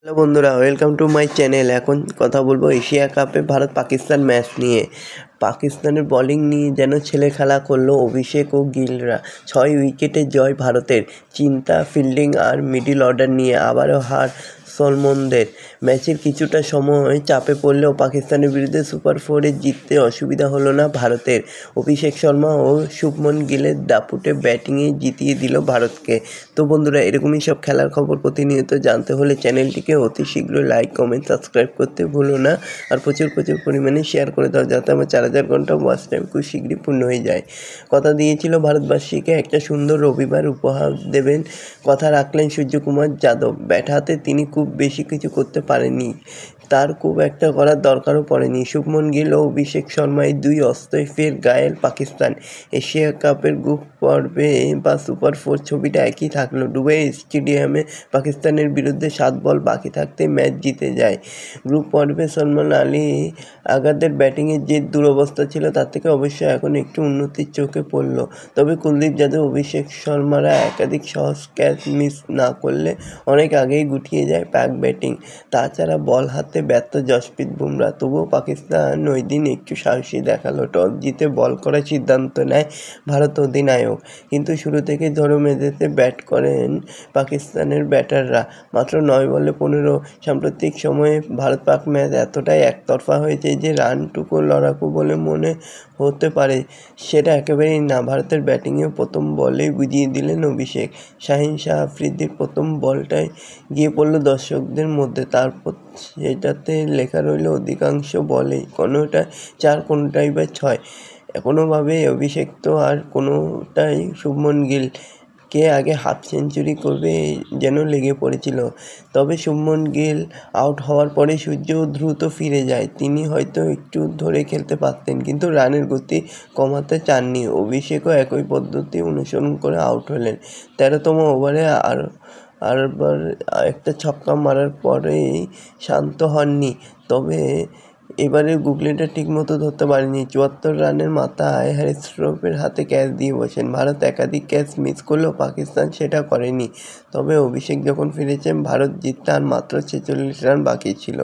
Hello বন্ধুরা, welcome to my channel. এখন কথা বলবো এশিয়া কাপে ভারত পাকিস্তান ম্যাচ নিয়ে। পাকিস্তানের বোলিং নিয়ে যেন ছেলে খেলা করলো অভিষেক ও গিলরা। 6 উইকেটে জয় ভারতের। চিন্তা ফিল্ডিং আর মিডল অর্ডার নিয়ে আবারও হার সলমনদের। ম্যাচের কিছুটা সময় চাপে পড়লেও পাকিস্তানের বিরুদ্ধে সুপার 4-এ জিততে অসুবিধা হলো না ভারতের। অভিষেক শর্মা ও শুভমন গিলের দাপুটে ব্যাটিংয়ে জিতিয়ে দিল ভারতকে। তো বন্ধুরা, এরকমই সব খেলার খবর প্রতিনিয়ত জানতে হলে চ্যানেলটিকে অতি শীঘ্রই লাইক, কমেন্ট, সাবস্ক্রাইব করতে ভুলো না। আর প্রচুর পরিমাণে শেয়ার করে দাও, যাতে আমার 4000 ঘন্টা ওয়াচ টাইম খুব শীঘ্রই পূর্ণ হয়ে যায়। কথা দিয়েছিল ভারতবাসীকে একটা সুন্দর রবিবার উপহার দেবেন। কথা রাখলেন সূর্যকুমার যাদব। ব্যাট হাতে তিনি খুব বেশি কিছু করতে পারেননি, তার খুব একটা করার দরকারও পড়েনি। শুভমন গিল ও অভিষেক শর্মা এই দুই অস্ত্রই ফের ঘায়েল পাকিস্তান। এশিয়া কাপের গ্রুপ পর্বে বা সুপার 4 ছবিটা একই থাকলো। দুবাই স্টেডিয়ামে পাকিস্তানের বিরুদ্ধে 7 বল বাকি থাকতে ম্যাচ জিতে যায়। গ্রুপ পর্বে সলমান আলী আগাদের ব্যাটিংয়ের যে দুরবস্থা ছিল তার থেকে অবশ্য এখন একটু উন্নতির চোখে পড়ল। তবে কুলদীপ যাদব, অভিষেক শর্মারা একাধিক সহজ ক্যাচ মিস না করলে অনেক আগেই গুটিয়ে যায় পাক ব্যাটিং। তাছাড়া বল হাতে ব্যর্থ জসপ্রীত বুমরা। তবুও পাকিস্তান ওই দিন একটু সাহসী দেখালো। টস জিতে বল করার সিদ্ধান্ত নেয় ভারত অধিনায়ক। কিন্তু শুরু থেকে ঝড়ো মেজাজে ব্যাট করেন পাকিস্তানের ব্যাটাররা। মাত্র 9 বলে 15। সাম্প্রতিক সময়ে ভারত পাক ম্যাচ এতটাই একতরফা হয়েছে যে রানটুকু লড়াকু বলে মনে হতে পারে, সেটা একেবারেই না। ভারতের ব্যাটিংয়ে প্রথম বলেই বুঝিয়ে দিলেন অভিষেক। শাহিন শাহ আফ্রিদির প্রথম বলটাই গিয়ে পড়ল দর্শকদের মধ্যে। তারপর সেটাতে লেখা রইল অধিকাংশ বলেই কোনোটা 4, কোনোটাই বা 6। কোনোভাবে অভিষেক তো আর কোনোটাই শুভমন গিল কে আগে হাফ সেঞ্চুরি করবে যেন লেগে পড়েছিল। তবে শুভমন গিল আউট হওয়ার পরে সূর্যও দ্রুত ফিরে যায়। তিনি হয়তো একটু ধরে খেলতে পারতেন, কিন্তু রানের গতি কমাতে চাননি। অভিষেকও একই পদ্ধতি অনুসরণ করে আউট হলেন। 13তম ওভারে আরবার একটা ছক্কা মারার পরেই শান্ত হননি। তবে এবারে গুগলিটা ঠিকমতো ধরতে পারেনি। 74 রানের মাথায় হ্যারিস শ্রফের হাতে ক্যাচ দিয়ে বসেন। ভারত একাধিক ক্যাচ মিস করলেও পাকিস্তান সেটা করেনি। তবে অভিষেক যখন ফিরেছেন, ভারত জিততে আর মাত্র 46 রান বাকি ছিল।